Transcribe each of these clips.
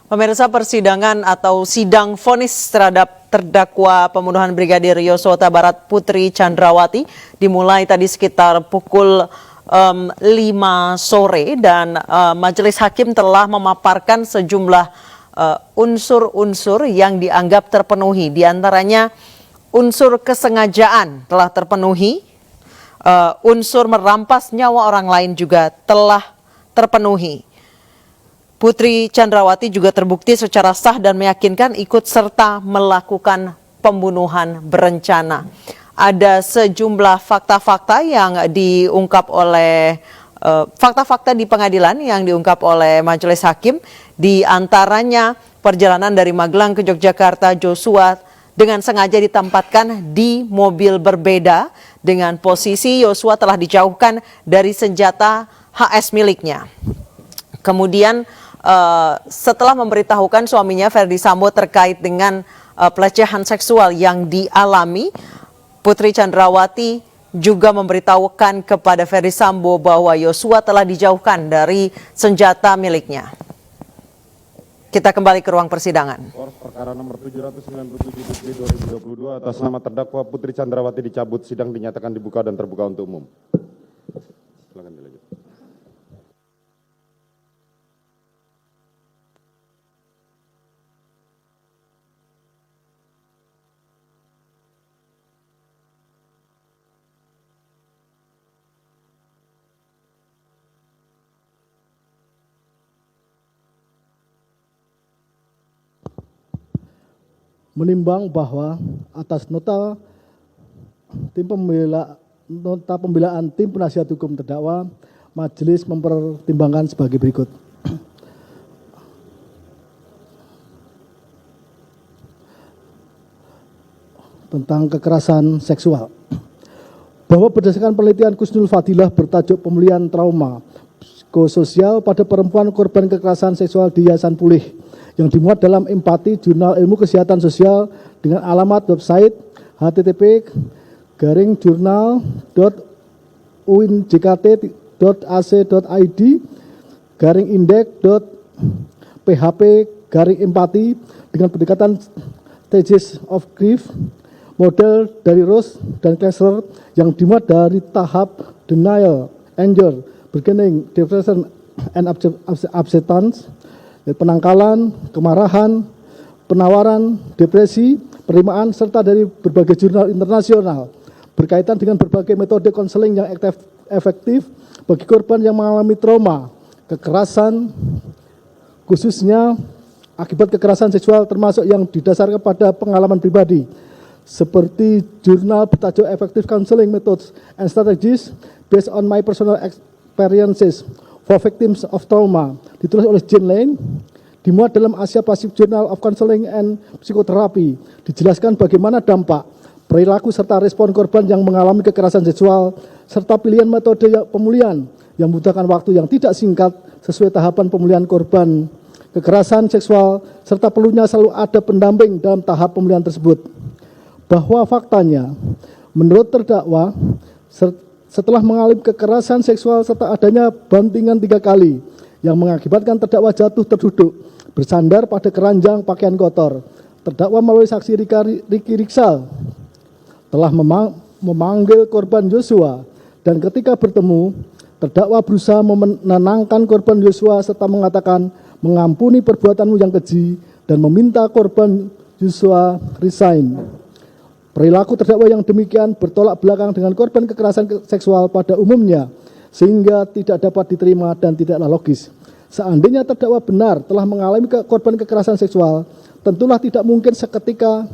Pemirsa, persidangan atau sidang vonis terhadap terdakwa pembunuhan Brigadir Yosua Huta Barat Putri Chandrawati dimulai tadi sekitar pukul 5 sore dan majelis hakim telah memaparkan sejumlah unsur-unsur yang dianggap terpenuhi. Di antaranya unsur kesengajaan telah terpenuhi, unsur merampas nyawa orang lain juga telah terpenuhi. Putri Chandrawati juga terbukti secara sah dan meyakinkan ikut serta melakukan pembunuhan berencana. Ada sejumlah fakta-fakta yang diungkap oleh fakta-fakta di pengadilan yang diungkap oleh majelis hakim, di antaranya perjalanan dari Magelang ke Yogyakarta Joshua dengan sengaja ditempatkan di mobil berbeda dengan posisi Yosua telah dijauhkan dari senjata HS miliknya. Kemudian setelah memberitahukan suaminya Ferdy Sambo terkait dengan pelecehan seksual yang dialami, Putri Chandrawati juga memberitahukan kepada Ferdy Sambo bahwa Yosua telah dijauhkan dari senjata miliknya. Kita kembali ke ruang persidangan. Perkara nomor 797/2022 atas nama terdakwa Putri Chandrawati dicabut, sidang dinyatakan dibuka dan terbuka untuk umum. Silakan dilanjut. Menimbang bahwa atas nota pembelaan tim penasihat hukum terdakwa, majelis mempertimbangkan sebagai berikut. Tentang kekerasan seksual. Bahwa berdasarkan penelitian Kusnul Fadilah bertajuk pemulihan trauma psikososial pada perempuan korban kekerasan seksual di Yayasan Pulih yang dimuat dalam Empati Jurnal Ilmu Kesehatan Sosial dengan alamat website http://journal.uinjkt.ac.id/indeks.php/empati dengan pendekatan stages of grief, model dari Rose dan Kessler yang dimuat dari tahap denial, anger, bargaining, depression, and acceptance, penangkalan, kemarahan, penawaran, depresi, penerimaan, serta dari berbagai jurnal internasional berkaitan dengan berbagai metode konseling yang efektif bagi korban yang mengalami trauma, kekerasan, khususnya akibat kekerasan seksual termasuk yang didasarkan pada pengalaman pribadi, seperti jurnal bertajuk Effective Counseling Methods and Strategies Based on My Personal Experiences for Victims of Trauma, ditulis oleh Jane Lane, dimuat dalam Asia Pacific Journal of Counseling and Psychotherapy, dijelaskan bagaimana dampak, perilaku serta respon korban yang mengalami kekerasan seksual, serta pilihan metode pemulihan yang membutuhkan waktu yang tidak singkat sesuai tahapan pemulihan korban kekerasan seksual, serta perlunya selalu ada pendamping dalam tahap pemulihan tersebut. Bahwa faktanya, menurut terdakwa, setelah mengalami kekerasan seksual serta adanya bantingan 3 kali yang mengakibatkan terdakwa jatuh terduduk bersandar pada keranjang pakaian kotor, terdakwa melalui saksi Ricky Riksal telah memanggil korban Yosua, dan ketika bertemu, terdakwa berusaha menenangkan korban Yosua serta mengatakan mengampuni perbuatanmu yang keji dan meminta korban Yosua resign. Perilaku terdakwa yang demikian bertolak belakang dengan korban kekerasan seksual pada umumnya, sehingga tidak dapat diterima dan tidaklah logis. Seandainya terdakwa benar telah mengalami korban kekerasan seksual, tentulah tidak mungkin seketika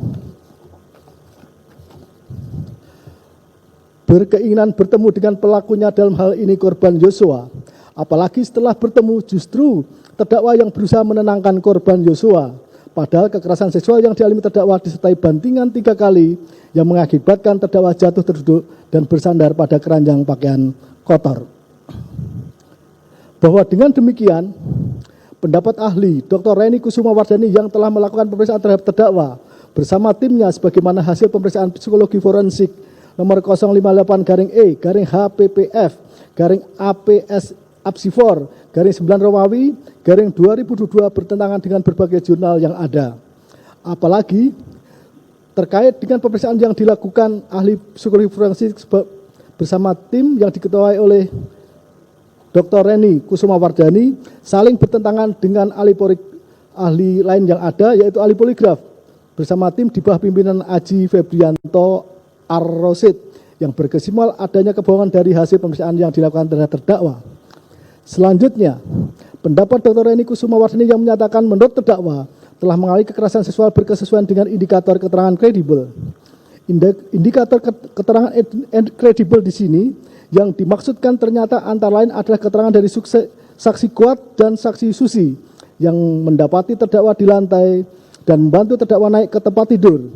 berkeinginan bertemu dengan pelakunya, dalam hal ini korban Yosua. Apalagi setelah bertemu justru terdakwa yang berusaha menenangkan korban Yosua. Padahal kekerasan seksual yang dialami terdakwa disertai bantingan 3 kali yang mengakibatkan terdakwa jatuh terduduk dan bersandar pada keranjang pakaian kotor. Bahwa dengan demikian, pendapat ahli Dr. Reni Kusuma Wardani yang telah melakukan pemeriksaan terhadap terdakwa bersama timnya sebagaimana hasil pemeriksaan psikologi forensik nomor 058/E/HPPF/APS Apsifor 9 Romawi, garing 2022 bertentangan dengan berbagai jurnal yang ada. Apalagi terkait dengan pemeriksaan yang dilakukan ahli psikologi forensik bersama tim yang diketuai oleh Dr. Reni Kusumawardani saling bertentangan dengan ahli lain yang ada, yaitu ahli poligraf bersama tim di bawah pimpinan Aji Febrianto Ar-Rosid yang berkesimpulan adanya kebohongan dari hasil pemeriksaan yang dilakukan terhadap terdakwa. Selanjutnya, pendapat Dr. Reni Kusumawardani yang menyatakan menurut terdakwa telah mengalami kekerasan seksual berkesesuaian dengan indikator keterangan kredibel. Indikator keterangan kredibel di sini yang dimaksudkan ternyata antara lain adalah keterangan dari saksi Kuat dan saksi Susi yang mendapati terdakwa di lantai dan membantu terdakwa naik ke tempat tidur.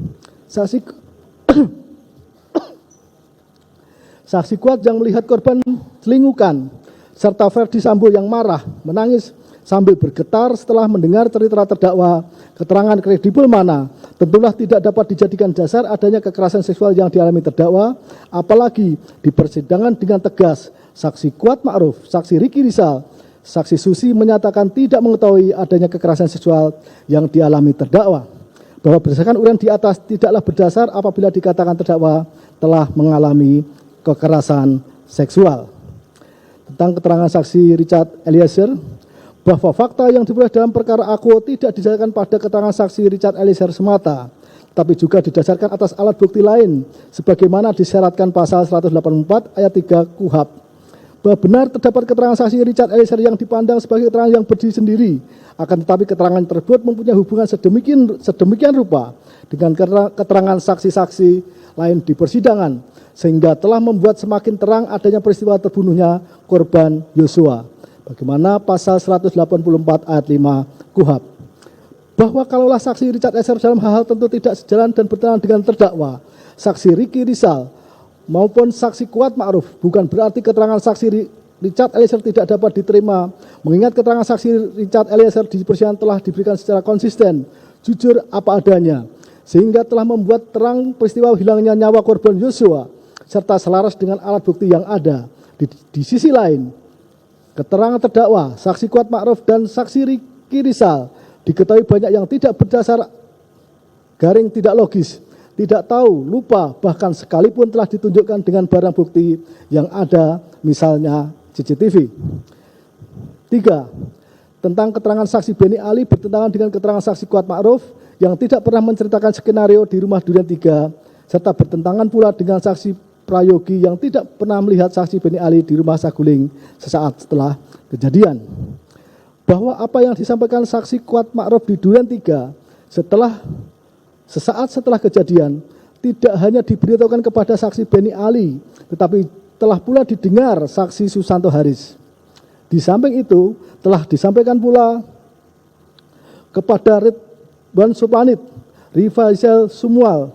Saksi Kuat yang melihat korban selingkuhan serta Ferdi Sambo yang marah, menangis sambil bergetar setelah mendengar cerita terdakwa. Keterangan kredibel mana tentulah tidak dapat dijadikan dasar adanya kekerasan seksual yang dialami terdakwa, apalagi di persidangan dengan tegas saksi Kuat Ma'ruf, saksi Riki Rizal, saksi Susi menyatakan tidak mengetahui adanya kekerasan seksual yang dialami terdakwa. Bahwa berdasarkan uraian di atas tidaklah berdasar apabila dikatakan terdakwa telah mengalami kekerasan seksual. Tentang keterangan saksi Richard Eliezer, bahwa fakta yang diperoleh dalam perkara Akuo tidak didasarkan pada keterangan saksi Richard Eliezer semata, tapi juga didasarkan atas alat bukti lain, sebagaimana disyaratkan pasal 184 ayat 3 KUHAP. Bahwa benar terdapat keterangan saksi Richard Eliezer yang dipandang sebagai keterangan yang berdiri sendiri, akan tetapi keterangan tersebut mempunyai hubungan sedemikian rupa dengan keterangan saksi-saksi lain di persidangan, sehingga telah membuat semakin terang adanya peristiwa terbunuhnya korban Yosua. Bagaimana pasal 184 ayat 5 KUHAP. Bahwa kalaulah saksi Richard Eliezer dalam hal tentu tidak sejalan dan bertentangan dengan terdakwa, saksi Riki Rizal maupun saksi Kuat Ma'ruf, bukan berarti keterangan saksi Richard Eliezer tidak dapat diterima, mengingat keterangan saksi Richard Eliezer di persidangan telah diberikan secara konsisten, jujur apa adanya, sehingga telah membuat terang peristiwa hilangnya nyawa korban Yosua, serta selaras dengan alat bukti yang ada. Di sisi lain, keterangan terdakwa, saksi Kuat Ma'ruf dan saksi Riki Rizal diketahui banyak yang tidak berdasar garing tidak logis, tidak tahu, lupa, bahkan sekalipun telah ditunjukkan dengan barang bukti yang ada, misalnya CCTV. 3. Tentang keterangan saksi Beni Ali bertentangan dengan keterangan saksi Kuat Ma'ruf yang tidak pernah menceritakan skenario di rumah Durian 3, serta bertentangan pula dengan saksi Prayogi yang tidak pernah melihat saksi Beni Ali di rumah Saguling sesaat setelah kejadian. Bahwa apa yang disampaikan saksi Kuat Ma'ruf di Durian 3 sesaat setelah kejadian tidak hanya diberitahukan kepada saksi Beni Ali, tetapi telah pula didengar saksi Susanto Haris. Di samping itu telah disampaikan pula kepada Ridwan Suplanit, Rifaisal Sumual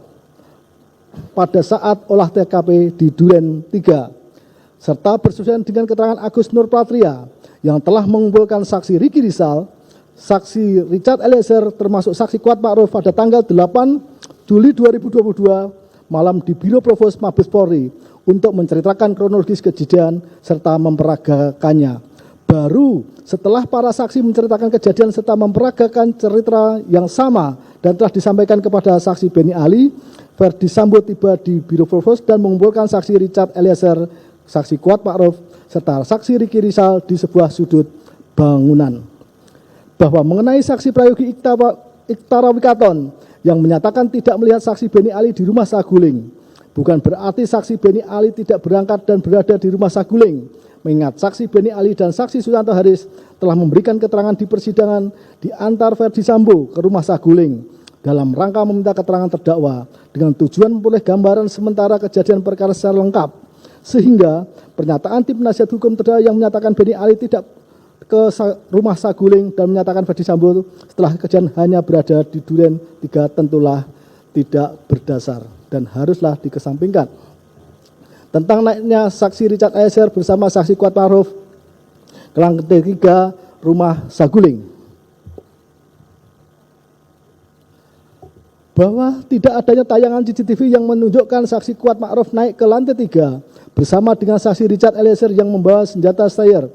pada saat olah TKP di Duren 3, serta bersesuaian dengan keterangan Agus Nur Patria yang telah mengumpulkan saksi Riki Rizal, saksi Richard Eliezer termasuk saksi Kuat Ma'ruf pada tanggal 8 Juli 2022 malam di Biro Provos Mabes Polri untuk menceritakan kronologis kejadian serta memperagakannya. Baru setelah para saksi menceritakan kejadian serta memperagakan cerita yang sama dan telah disampaikan kepada saksi Beni Ali, Ferdi Sambo tiba di Biro Provos dan mengumpulkan saksi Richard Eliezer, saksi Kuat Ma'ruf, serta saksi Riki Rizal di sebuah sudut bangunan. Bahwa mengenai saksi Prayogi Iktara Wikaton yang menyatakan tidak melihat saksi Beni Ali di rumah Saguling, bukan berarti saksi Beni Ali tidak berangkat dan berada di rumah Saguling, mengingat saksi Beni Ali dan saksi Susanto Haris telah memberikan keterangan di persidangan di antar Ferdi Sambo ke rumah Saguling dalam rangka meminta keterangan terdakwa dengan tujuan memperoleh gambaran sementara kejadian perkara secara lengkap, sehingga pernyataan tim penasihat hukum terdakwa yang menyatakan Beni Ali tidak ke rumah Saguling dan menyatakan Ferdi Sambo setelah kejadian hanya berada di Duren 3 tentulah tidak berdasar dan haruslah dikesampingkan. Tentang naiknya saksi Richard Eliezer bersama saksi Kuat Ma'ruf ke lantai 3 rumah Saguling. Bahwa tidak adanya tayangan CCTV yang menunjukkan saksi Kuat Ma'ruf naik ke lantai 3 bersama dengan saksi Richard Eliezer yang membawa senjata Steyr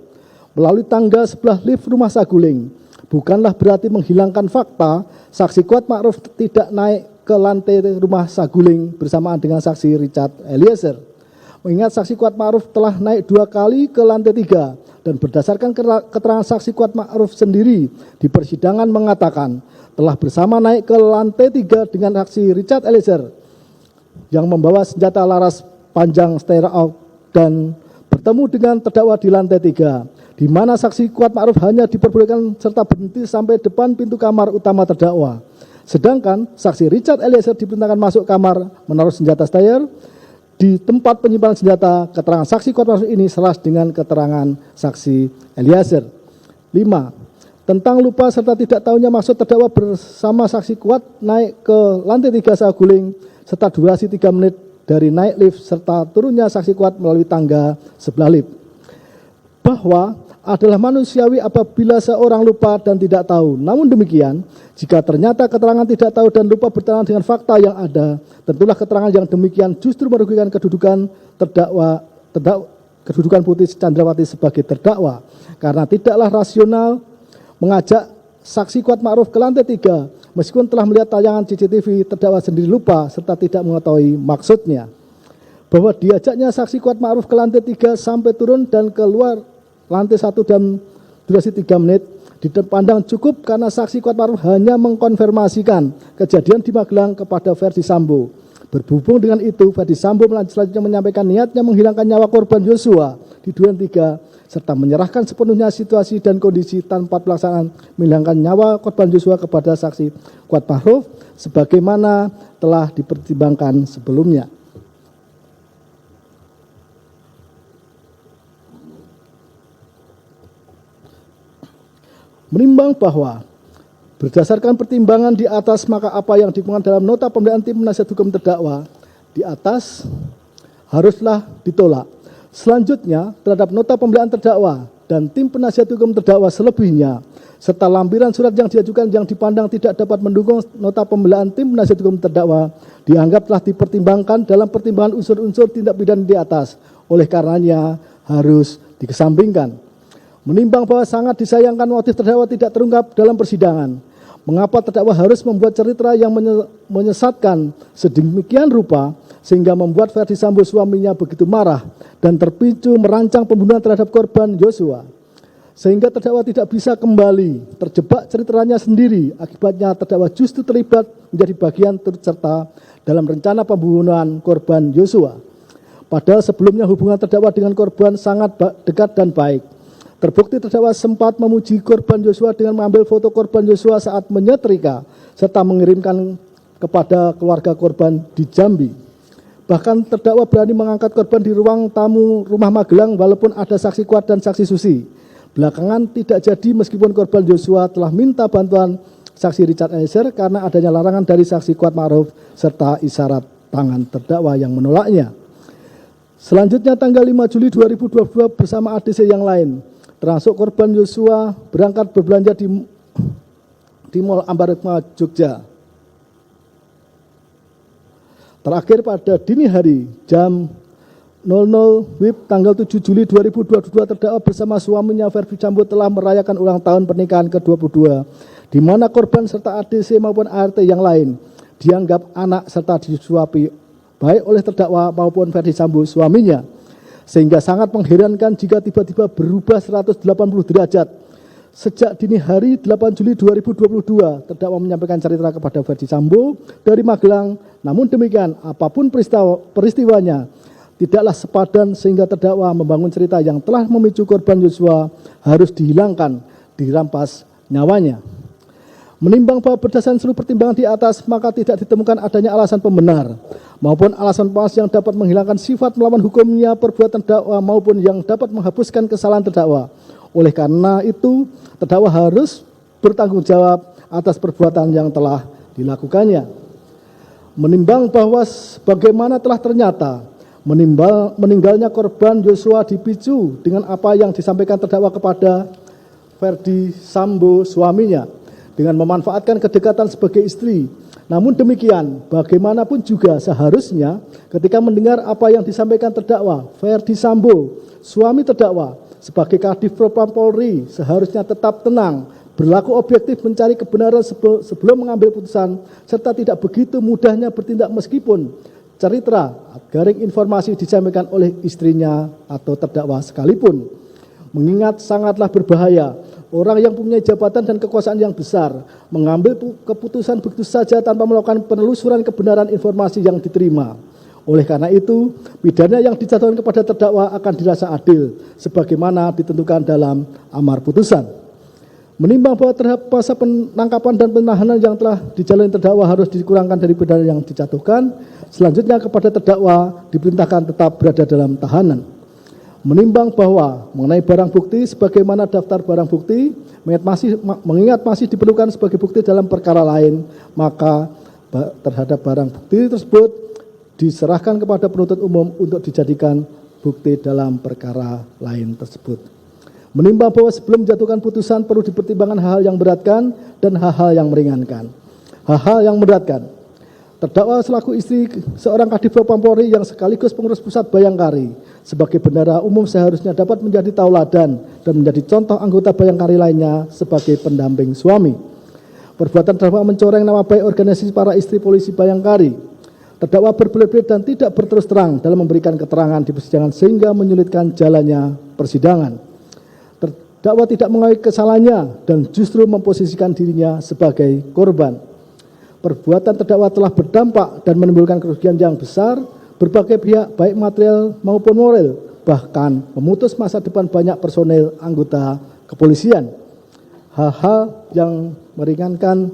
melalui tangga sebelah lift rumah saguling bukanlah berarti menghilangkan fakta saksi Kuat Ma'ruf tidak naik ke lantai rumah saguling bersamaan dengan saksi Richard Eliezer. Mengingat saksi Kuat Ma'ruf telah naik 2 kali ke lantai 3 dan berdasarkan keterangan saksi Kuat Ma'ruf sendiri di persidangan mengatakan telah bersama naik ke lantai 3 dengan saksi Richard Eliezer yang membawa senjata laras panjang Steyr-Aug dan bertemu dengan terdakwa di lantai 3, di mana saksi Kuat Ma'ruf hanya diperbolehkan serta berhenti sampai depan pintu kamar utama terdakwa. Sedangkan saksi Richard Eliezer diperintahkan masuk kamar menaruh senjata Steyr di tempat penyimpanan senjata. Keterangan saksi Kuat Ma'ruf ini selaras dengan keterangan saksi Eliezer. 5. Tentang lupa serta tidak tahunya maksud terdakwa bersama saksi Kuat naik ke lantai 3 saguling serta durasi 3 menit dari naik lift serta turunnya saksi Kuat melalui tangga sebelah lift. Bahwa adalah manusiawi apabila seorang lupa dan tidak tahu. Namun demikian, jika ternyata keterangan tidak tahu dan lupa bertentangan dengan fakta yang ada, tentulah keterangan yang demikian justru merugikan kedudukan kedudukan Putri Chandrawati sebagai terdakwa. Karena tidaklah rasional mengajak saksi Kuat Ma'ruf ke lantai 3 meskipun telah melihat tayangan CCTV, terdakwa sendiri lupa serta tidak mengetahui maksudnya. Bahwa diajaknya saksi Kuat Ma'ruf ke lantai 3 sampai turun dan keluar lantai 1 dan durasi 3 menit dipandang cukup karena saksi Kuat Ma'ruf hanya mengkonfirmasikan kejadian di Magelang kepada Verdi Sambo. Berhubung dengan itu, Verdi Sambo selanjutnya menyampaikan niatnya menghilangkan nyawa korban Yosua di Duren 3 serta menyerahkan sepenuhnya situasi dan kondisi tanpa pelaksanaan menghilangkan nyawa korban Yosua kepada saksi Kuat Ma'ruf sebagaimana telah dipertimbangkan sebelumnya. Menimbang bahwa berdasarkan pertimbangan di atas maka apa yang dikemukakan dalam nota pembelaan tim penasihat hukum terdakwa di atas haruslah ditolak. Selanjutnya terhadap nota pembelaan terdakwa dan tim penasihat hukum terdakwa selebihnya serta lampiran surat yang diajukan yang dipandang tidak dapat mendukung nota pembelaan tim penasihat hukum terdakwa dianggap telah dipertimbangkan dalam pertimbangan unsur-unsur tindak pidana di atas, oleh karenanya harus dikesampingkan. Menimbang bahwa sangat disayangkan motif terdakwa tidak terungkap dalam persidangan, mengapa terdakwa harus membuat cerita yang menyesatkan sedemikian rupa sehingga membuat Verdi Sambo suaminya begitu marah dan terpicu merancang pembunuhan terhadap korban Yosua, sehingga terdakwa tidak bisa kembali terjebak ceritanya sendiri. Akibatnya terdakwa justru terlibat menjadi bagian turut serta dalam rencana pembunuhan korban Yosua. Padahal sebelumnya hubungan terdakwa dengan korban sangat dekat dan baik. Terbukti terdakwa sempat memuji korban Yosua dengan mengambil foto korban Yosua saat menyetrika serta mengirimkan kepada keluarga korban di Jambi. Bahkan terdakwa berani mengangkat korban di ruang tamu rumah Magelang walaupun ada saksi Kuat dan saksi Susi. Belakangan tidak jadi meskipun korban Yosua telah minta bantuan saksi Richard Eliezer karena adanya larangan dari saksi Kuat Ma'ruf serta isyarat tangan terdakwa yang menolaknya. Selanjutnya tanggal 5 Juli 2022 bersama ADC yang lain, termasuk korban Yosua berangkat berbelanja di Mall Ambarukma, Jogja. Terakhir pada dini hari jam 00 WIB tanggal 7 Juli 2022 terdakwa bersama suaminya Verdi Sambo telah merayakan ulang tahun pernikahan ke-22 di mana korban serta ADC maupun ART yang lain dianggap anak serta disuapi baik oleh terdakwa maupun Verdi Sambo suaminya, sehingga sangat mengherankan jika tiba-tiba berubah 180 derajat. Sejak dini hari 8 Juli 2022, terdakwa menyampaikan cerita kepada Verdi Sambo dari Magelang. Namun demikian, apapun peristiwanya, tidaklah sepadan sehingga terdakwa membangun cerita yang telah memicu korban Yosua harus dihilangkan, dirampas nyawanya. Menimbang bahwa berdasarkan seluruh pertimbangan di atas, maka tidak ditemukan adanya alasan pembenar maupun alasan palsu yang dapat menghilangkan sifat melawan hukumnya perbuatan terdakwa maupun yang dapat menghapuskan kesalahan terdakwa. Oleh karena itu, terdakwa harus bertanggung jawab atas perbuatan yang telah dilakukannya. Menimbang bahwa sebagaimana telah ternyata, meninggalnya korban Yosua dipicu dengan apa yang disampaikan terdakwa kepada Verdi Sambo suaminya dengan memanfaatkan kedekatan sebagai istri. Namun demikian, bagaimanapun juga seharusnya ketika mendengar apa yang disampaikan terdakwa Verdi Sambo, suami terdakwa, sebagai Kadif Propam Polri seharusnya tetap tenang, berlaku objektif mencari kebenaran sebelum mengambil putusan, serta tidak begitu mudahnya bertindak meskipun cerita garing informasi disampaikan oleh istrinya atau terdakwa sekalipun. Mengingat sangatlah berbahaya orang yang punya jabatan dan kekuasaan yang besar mengambil keputusan begitu saja tanpa melakukan penelusuran kebenaran informasi yang diterima. Oleh karena itu, pidana yang dijatuhkan kepada terdakwa akan dirasa adil sebagaimana ditentukan dalam amar putusan. Menimbang bahwa terhadap masa penangkapan dan penahanan yang telah dijalani terdakwa harus dikurangkan dari pidana yang dijatuhkan, selanjutnya kepada terdakwa diperintahkan tetap berada dalam tahanan. Menimbang bahwa mengenai barang bukti sebagaimana daftar barang bukti, mengingat masih diperlukan sebagai bukti dalam perkara lain, maka terhadap barang bukti tersebut diserahkan kepada penuntut umum untuk dijadikan bukti dalam perkara lain tersebut. Menimbang bahwa sebelum menjatuhkan putusan perlu dipertimbangkan hal-hal yang memberatkan dan hal-hal yang meringankan. Hal-hal yang memberatkan, terdakwa selaku istri seorang Kadif Propam Polri yang sekaligus pengurus pusat Bayangkari sebagai bendahara umum seharusnya dapat menjadi tauladan dan menjadi contoh anggota Bayangkari lainnya sebagai pendamping suami. Perbuatan terdakwa mencoreng nama baik organisasi para istri polisi Bayangkari. Terdakwa berbelit-belit dan tidak berterus terang dalam memberikan keterangan di persidangan sehingga menyulitkan jalannya persidangan. Terdakwa tidak mengakui kesalahannya dan justru memposisikan dirinya sebagai korban. Perbuatan terdakwa telah berdampak dan menimbulkan kerugian yang besar berbagai pihak baik material maupun moral, bahkan memutus masa depan banyak personel anggota kepolisian. Hal-hal yang meringankan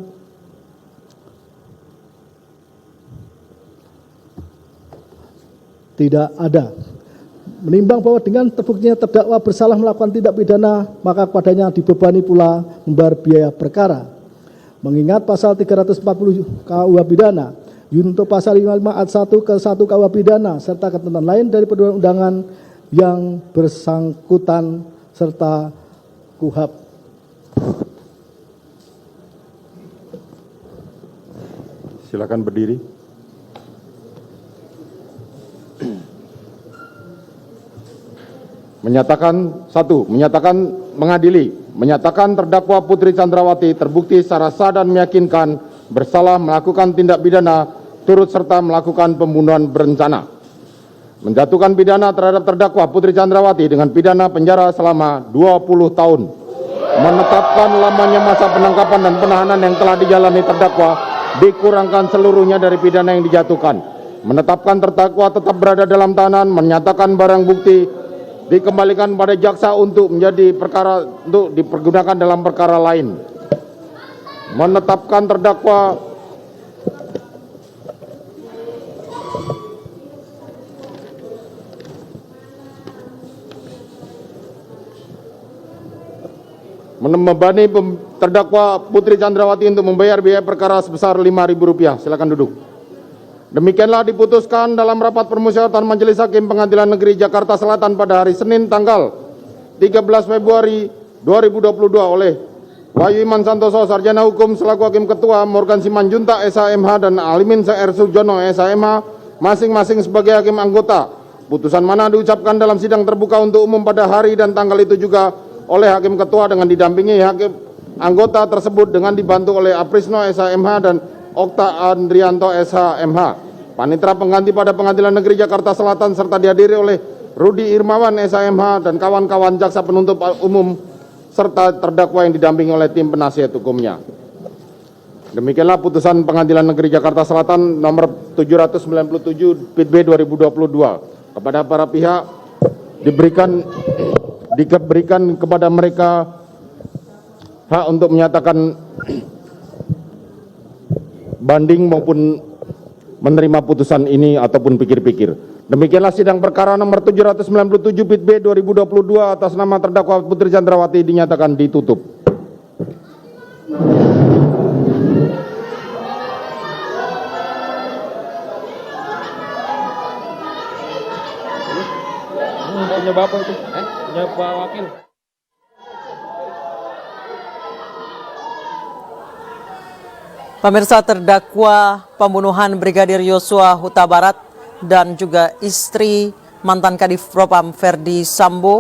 tidak ada. Menimbang bahwa dengan terbuktinya terdakwa bersalah melakukan tindak pidana, maka kepadanya dibebani pula membayar biaya perkara. Mengingat pasal 340 KUH pidana, junto pasal 55 ayat 1 ke 1 KUH pidana, serta ketentuan lain dari perundang-undangan yang bersangkutan serta KUHP. Silakan berdiri. Menyatakan menyatakan terdakwa Putri Chandrawati terbukti secara sah dan meyakinkan bersalah melakukan tindak pidana turut serta melakukan pembunuhan berencana. Menjatuhkan pidana terhadap terdakwa Putri Chandrawati dengan pidana penjara selama 20 tahun. Menetapkan lamanya masa penangkapan dan penahanan yang telah dijalani terdakwa dikurangkan seluruhnya dari pidana yang dijatuhkan. Menetapkan terdakwa tetap berada dalam tahanan, menyatakan barang bukti dikembalikan pada jaksa untuk dipergunakan dalam perkara lain. Menetapkan terdakwa membebani terdakwa Putri Chandrawati untuk membayar biaya perkara sebesar Rp5.000. Silakan duduk. Demikianlah diputuskan dalam rapat permusyawaratan Majelis Hakim Pengadilan Negeri Jakarta Selatan pada hari Senin tanggal 13 Februari 2022 oleh Wahyu Iman Santoso, Sarjana Hukum selaku Hakim Ketua, Morgan Simanjuntak SHMH dan Alimin CR Sujono SHMH masing-masing sebagai Hakim Anggota. Putusan mana diucapkan dalam sidang terbuka untuk umum pada hari dan tanggal itu juga oleh Hakim Ketua dengan didampingi Hakim Anggota tersebut dengan dibantu oleh Aprisno SHMH dan Okta Andrianto SHMH. Panitera pengganti pada Pengadilan Negeri Jakarta Selatan serta dihadiri oleh Rudi Irmawan SHMH dan kawan-kawan jaksa penuntut umum serta terdakwa yang didampingi oleh tim penasihat hukumnya. Demikianlah putusan Pengadilan Negeri Jakarta Selatan nomor 797 PIT B 2022. Kepada para pihak diberikan kepada mereka hak untuk menyatakan banding maupun menerima putusan ini ataupun pikir-pikir. Demikianlah sidang perkara nomor 797 PIT B 2022 atas nama terdakwa Putri Chandrawati dinyatakan ditutup. Punya bapak itu, punya Pak Wakil. Pemirsa, terdakwa pembunuhan Brigadir Yosua Huta Barat dan juga istri mantan Kadif Propam Verdi Sambo